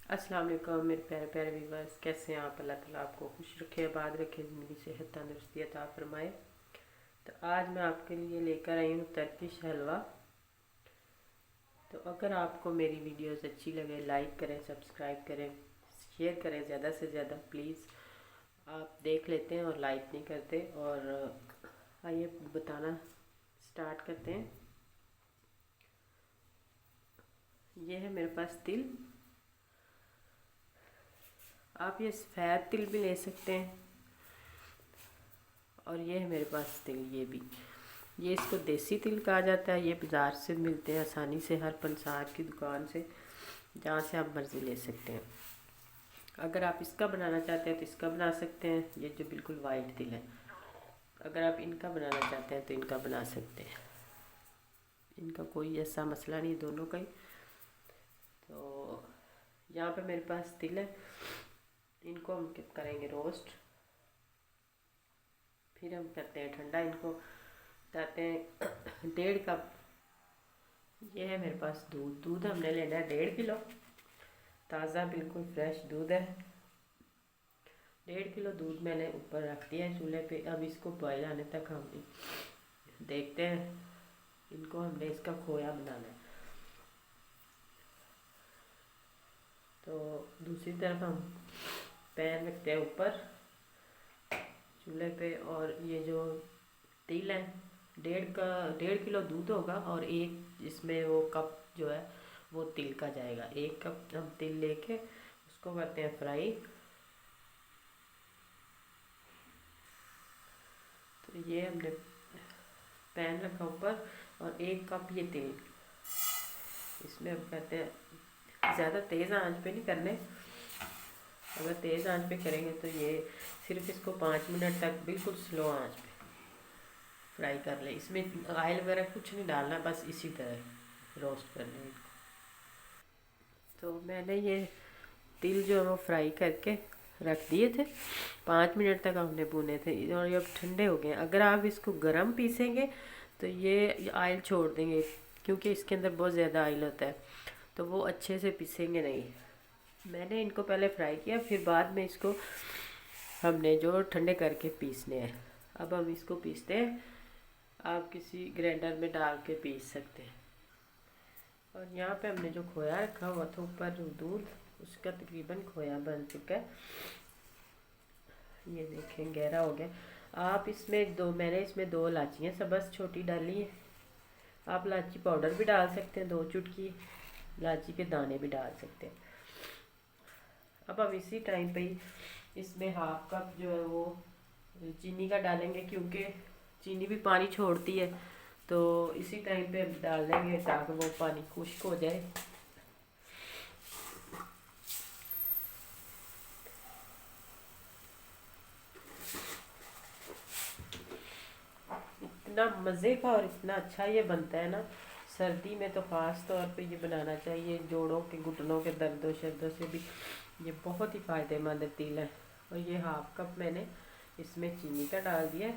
अस्सलाम वालेकुम मेरे प्यारे प्यारे व्यूवर्स, कैसे हैं आप। अल्लाह ताला आपको खुश रखे, आबाद रखे, ज़िंदगी सेहत तंदुरुस्ती अता फरमाए। तो आज मैं आपके लिए लेकर आई हूँ टर्किश हलवा। तो अगर आपको मेरी वीडियोस अच्छी लगे, लाइक करें, सब्सक्राइब करें, शेयर करें ज़्यादा से ज़्यादा प्लीज़। आप देख लेते हैं और लाइक नहीं करते। और आइए बताना स्टार्ट करते हैं। ये है मेरे पास तिल। आप ये सफ़ेद तिल भी ले सकते हैं। और ये है मेरे पास तिल, ये इसको देसी तिल कहा जाता है। ये बाज़ार से मिलते हैं आसानी से, हर पंसार की दुकान से, जहाँ से आप मर्ज़ी ले सकते हैं। अगर आप इसका बनाना चाहते हैं तो इसका बना सकते हैं, ये जो बिल्कुल वाइट तिल है। अगर आप इनका बनाना चाहते हैं तो इनका बना सकते हैं। इनका कोई ऐसा मसला नहीं, दोनों का ही। तो यहाँ पे मेरे पास तिल है, इनको हम करेंगे रोस्ट। फिर हम करते हैं ठंडा। इनको बताते हैं 1.5 कप। ये है मेरे पास दूध हमने लेना है 1.5 किलो। ताज़ा बिल्कुल फ्रेश दूध है। 1.5 किलो दूध मैंने ऊपर रख दिया है चूल्हे पे। अब इसको बॉयल आने तक हम देखते हैं। इनको हमने इसका खोया बनाना है। तो दूसरी तरफ हम पैन रखते हैं ऊपर चूल्हे पे। और ये जो तिल है, 1.5 किलो दूध होगा और एक इसमें वो कप जो है वो तिल का जाएगा। 1 कप हम तिल लेके उसको करते हैं फ्राई। तो ये हमने पैन रखा ऊपर और 1 कप ये तिल इसमें हम करते हैं। ज़्यादा तेज़ आंच पे नहीं करने। अगर तेज़ आंच पे करेंगे तो ये सिर्फ इसको 5 मिनट तक बिल्कुल स्लो आंच पे फ्राई कर ले। इसमें ऑयल वगैरह कुछ नहीं डालना, बस इसी तरह रोस्ट करना है। तो मैंने ये तिल जो है वो फ्राई करके रख दिए थे। 5 मिनट तक हमने भुने थे और ये अब ठंडे हो गए। अगर आप इसको गरम पीसेंगे तो ये ऑयल छोड़ देंगे, क्योंकि इसके अंदर बहुत ज़्यादा ऑयल होता है, तो वो अच्छे से पीसेंगे नहीं। मैंने इनको पहले फ्राई किया, फिर बाद में इसको हमने जो ठंडे करके पीसने हैं। अब हम इसको पीसते हैं। आप किसी ग्राइंडर में डाल के पीस सकते हैं। और यहाँ पे हमने जो खोया रखा हुआ था ऊपर दूध, उसका तकरीबन खोया बन चुका है। ये देखें गहरा हो गया। आप इसमें मैंने इसमें 2 इलायचियाँ सबस छोटी डाली है। आप इलायची पाउडर भी डाल सकते हैं, 2 चुटकी इलायची के दाने भी डाल सकते हैं। अब हम इसी टाइम पे ही इसमें 1/2 कप जो है वो चीनी का डालेंगे, क्योंकि चीनी भी पानी छोड़ती है। तो इसी टाइम पे डाल देंगे ताकि वो पानी खुश्क हो जाए। इतना मज़े का और इतना अच्छा ये बनता है ना, सर्दी में तो ख़ास तौर पे ये बनाना चाहिए। जोड़ों के घुटनों के दर्दों शर्दों से भी ये बहुत ही फ़ायदेमंद तिल है। और ये 1/2 कप मैंने इसमें चीनी का डाल दिया,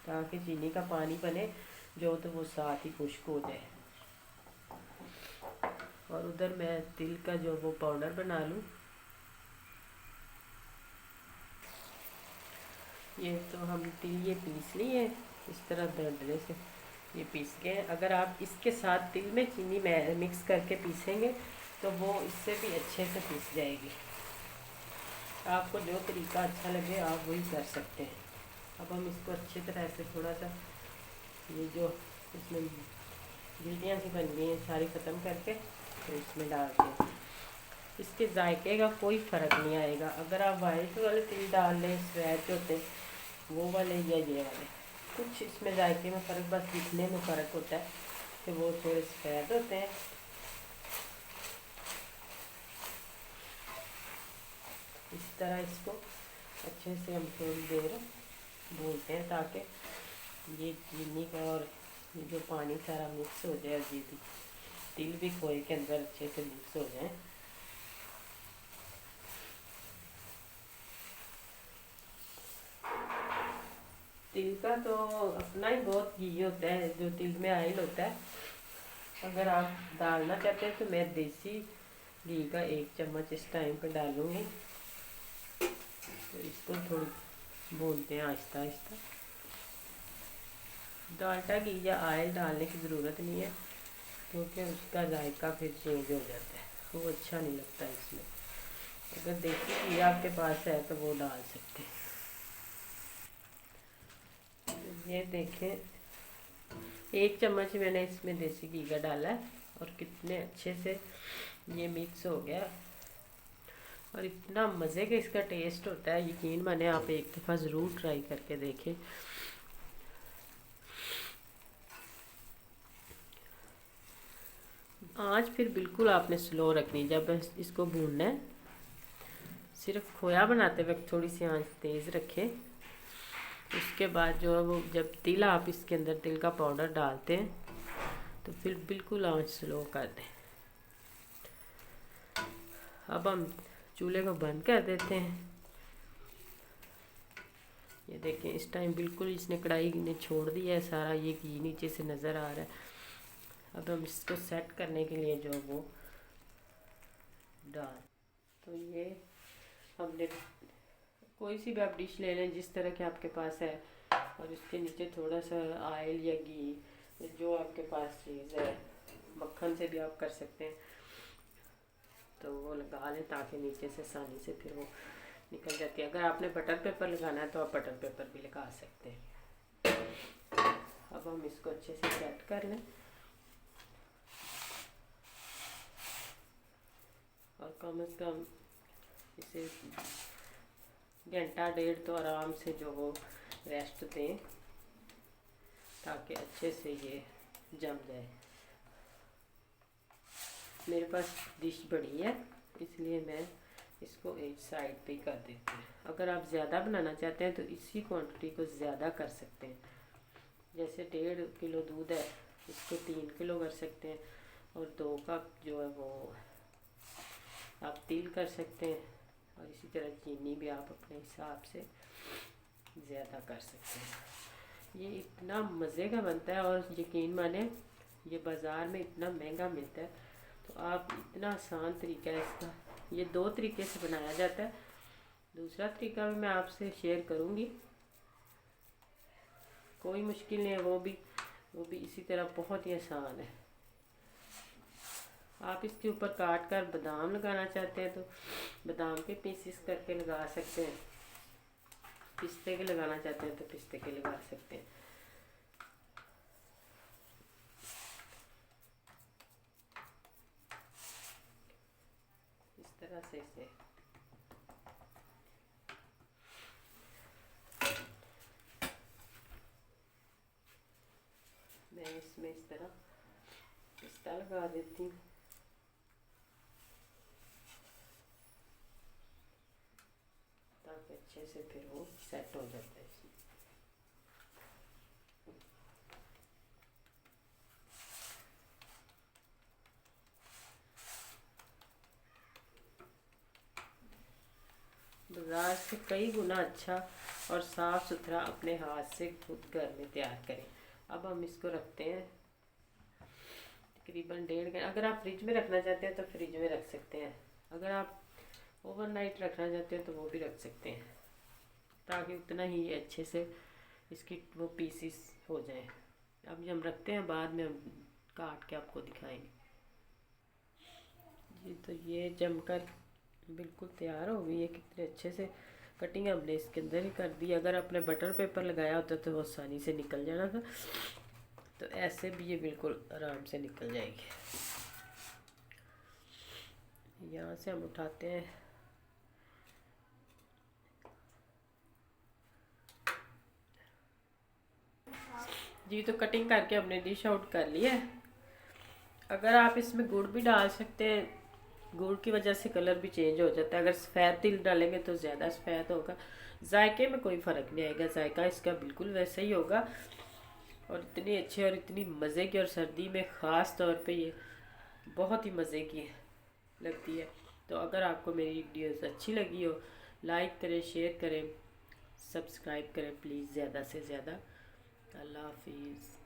ताकि चीनी का पानी बने जो तो वो साथ ही खुश्क हो जाए। और उधर मैं तिल का जो वो पाउडर बना लूँ। ये तो हम तिल ये पीस लिए इस तरह दरदरे से, ये पीस के। अगर आप इसके साथ तिल में चीनी में मिक्स करके पीसेंगे तो वो इससे भी अच्छे से पीस जाएगी। आपको जो तरीका अच्छा लगे आप वही कर सकते हैं। अब हम इसको अच्छी तरह से थोड़ा सा ये जो इसमें गिल्टियाँ सी बन गई हैं सारी ख़त्म करके तो इसमें डालते हैं। इसके जायके का कोई फ़र्क नहीं आएगा। अगर आप वाइट वाले तिल डाल लें, स्वेट होते हैं वो वाले या ये वाले, कुछ इसमें जायके में फ़र्क, बस दिखने में फ़र्क होता है कि वो थोड़े सफ़ेद होते हैं। इस तरह इसको अच्छे से हम थोड़ी देर भूनते हैं, ताकि ये चीनी का और ये जो पानी सारा मिक्स हो जाए, ये भी तिल भी खोए के अंदर अच्छे से मिक्स हो जाए। तिल का तो अपना ही बहुत घी होता है, जो तिल में ऑयल होता है। अगर आप डालना चाहते हैं तो मैं देसी घी का 1 चम्मच इस टाइम पे डालूँगी। तो इसको थोड़ी भूनते हैं आहिस्ता आहिस्ता। डालडा घी या ऑयल डालने की ज़रूरत नहीं है, क्योंकि उसका जायका फिर चेंज हो जाता है, वो अच्छा नहीं लगता इसमें। अगर देसी घी आपके पास है तो वो डाल सकते हैं। ये देखें, 1 चम्मच मैंने इसमें देसी घी का डाला है और कितने अच्छे से ये मिक्स हो गया और इतना मज़े का इसका टेस्ट होता है, यकीन माने आप एक दफ़ा ज़रूर ट्राई करके देखें। आँच फिर बिल्कुल आपने स्लो रखनी जब इसको भूनना है। सिर्फ खोया बनाते वक्त थोड़ी सी आँच तेज़ रखें। उसके बाद जो है वो जब तिल आप इसके अंदर तिल का पाउडर डालते हैं तो फिर बिल्कुल आँच स्लो कर दें। अब हम चूल्हे को बंद कर देते हैं। ये देखें, इस टाइम बिल्कुल इसने कढ़ाई ने छोड़ दिया है सारा, ये घी नीचे से नज़र आ रहा है। अब हम इसको सेट करने के लिए जो वो डाल, तो ये हमने कोई सी भी आप डिश ले लें जिस तरह के आपके पास है, और इसके नीचे थोड़ा सा ऑयल या घी जो आपके पास चीज़ है, मक्खन से भी आप कर सकते हैं, तो वो लगा लें ताकि नीचे से आसानी से फिर वो निकल जाती है। अगर आपने बटर पेपर लगाना है तो आप बटर पेपर भी लगा सकते हैं। अब हम इसको अच्छे से सेट कर लें और कम से कम इसे घंटा डेढ़ तो आराम से जो वो रेस्ट दें ताकि अच्छे से ये जम जाए। मेरे पास डिश बड़ी है इसलिए मैं इसको एक साइड पे कर देती हूँ। अगर आप ज़्यादा बनाना चाहते हैं तो इसी क्वांटिटी को ज़्यादा कर सकते हैं। जैसे 1.5 किलो दूध है, इसको 3 किलो कर सकते हैं, और 2 कप जो है वो आप तिल कर सकते हैं, और इसी तरह चीनी भी आप अपने हिसाब से ज़्यादा कर सकते हैं। ये इतना मज़े का बनता है और यकीन माने ये बाज़ार में इतना महंगा मिलता है, तो आप इतना आसान तरीका है इसका। ये 2 तरीके से बनाया जाता है, दूसरा तरीका भी मैं आपसे शेयर करूँगी, कोई मुश्किल नहीं है, वो भी इसी तरह बहुत ही आसान है। आप इसके ऊपर काट कर बादाम लगाना चाहते हैं तो बादाम के पीसेस करके लगा सकते हैं, पिस्ते के लगाना चाहते हैं तो पिस्ते के लगा सकते हैं। इस तरह से इसे मैं इसमें इस तरह पिस्ता लगा देती हूँ ताकि अच्छे से फिर वो सेट हो जाता है इसमें। बाज़ार से कई गुना अच्छा और साफ़ सुथरा अपने हाथ से खुद घर में तैयार करें। अब हम इसको रखते हैं तकरीबन 1.5 घंटे। अगर आप फ्रिज में रखना चाहते हैं तो फ्रिज में रख सकते हैं, अगर आप ओवरनाइट रखना चाहते हैं तो वो भी रख सकते हैं, ताकि उतना ही अच्छे से इसकी वो पीसीस हो जाए। अब हम रखते हैं, बाद में हम काट के आपको दिखाएंगे। जी, तो ये जमकर बिल्कुल तैयार हो गई है। कितने अच्छे से कटिंग हमने इसके अंदर ही कर दी। अगर आपने बटर पेपर लगाया होता तो वो आसानी से निकल जाना था, तो ऐसे भी ये बिल्कुल आराम से निकल जाएगी। यहाँ से हम उठाते हैं, जी, तो कटिंग करके हमने डिश आउट कर लिया है। अगर आप इसमें गुड़ भी डाल सकते हैं, गुड़ की वजह से कलर भी चेंज हो जाता है। अगर सफ़ेद तिल डालेंगे तो ज़्यादा सफ़ेद होगा, जायके में कोई फ़र्क नहीं आएगा, जायका इसका बिल्कुल वैसा ही होगा। और इतनी अच्छी और इतनी मज़े की, और सर्दी में ख़ास तौर पे ये बहुत ही मज़े की लगती है। तो अगर आपको मेरी वीडियोस अच्छी लगी हो, लाइक करें, शेयर करें, सब्सक्राइब करें प्लीज़ ज़्यादा से ज़्यादा। अल्लाह हाफिज़।